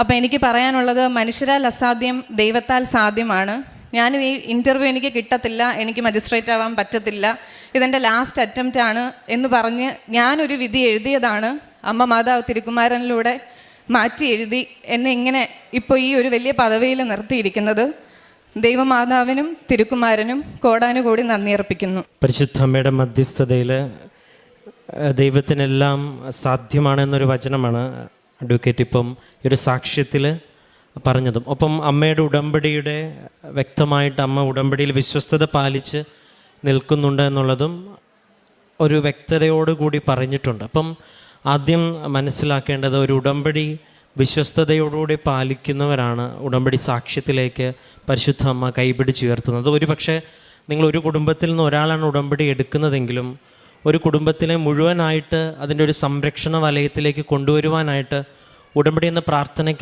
അപ്പോൾ എനിക്ക് പറയാനുള്ളത്, മനുഷ്യരാൽ അസാധ്യം ദൈവത്താൽ സാധ്യമാണ്. ഞാൻ ഈ ഇൻ്റർവ്യൂ എനിക്ക് കിട്ടത്തില്ല, എനിക്ക് മജിസ്ട്രേറ്റ് ആവാൻ പറ്റത്തില്ല, ഇതെൻ്റെ ലാസ്റ്റ് അറ്റംപ്റ്റ് ആണ് എന്ന് പറഞ്ഞ് ഞാനൊരു വിധി എഴുതിയതാണ്. അമ്മ മാതാവ് തിരുക്കുമാരനിലൂടെ മാറ്റി എഴുതി എന്നെ ഇങ്ങനെ ഇപ്പോൾ ഈ ഒരു വലിയ പദവിയിൽ നിർത്തിയിരിക്കുന്നത്. ദൈവമാതാവിനും തിരുക്കുമാരനും കോടാനുകൂടി നന്ദി അർപ്പിക്കുന്നു. പരിശുദ്ധ അമ്മയുടെ മധ്യസ്ഥതയിൽ ദൈവത്തിനെല്ലാം സാധ്യമാണെന്നൊരു വചനമാണ് അഡ്വക്കേറ്റ് ഇപ്പം ഈ ഒരു സാക്ഷ്യത്തിൽ പറഞ്ഞതും. ഒപ്പം അമ്മയുടെ ഉടമ്പടിയുടെ വ്യക്തമായിട്ട് അമ്മ ഉടമ്പടിയിൽ വിശ്വസ്തത പാലിച്ച് നിൽക്കുന്നുണ്ട് എന്നുള്ളതും ഒരു വ്യക്തതയോടുകൂടി പറഞ്ഞിട്ടുണ്ട്. അപ്പം ആദ്യം മനസ്സിലാക്കേണ്ടത്, ഒരു ഉടമ്പടി വിശ്വസ്തയോടുകൂടി പാലിക്കുന്നവരാണ് ഉടമ്പടി സാക്ഷ്യത്തിലേക്ക് പരിശുദ്ധ അമ്മ കൈപിടിച്ചുയർത്തുന്നത്. ഒരു പക്ഷേ നിങ്ങളൊരു കുടുംബത്തിൽ നിന്ന് ഒരാളാണ് ഉടമ്പടി എടുക്കുന്നതെങ്കിലും ഒരു കുടുംബത്തിനെ മുഴുവനായിട്ട് അതിൻ്റെ ഒരു സംരക്ഷണ വലയത്തിലേക്ക് കൊണ്ടുവരുവാനായിട്ട് ഉടമ്പടി എന്ന പ്രാർത്ഥനയ്ക്ക്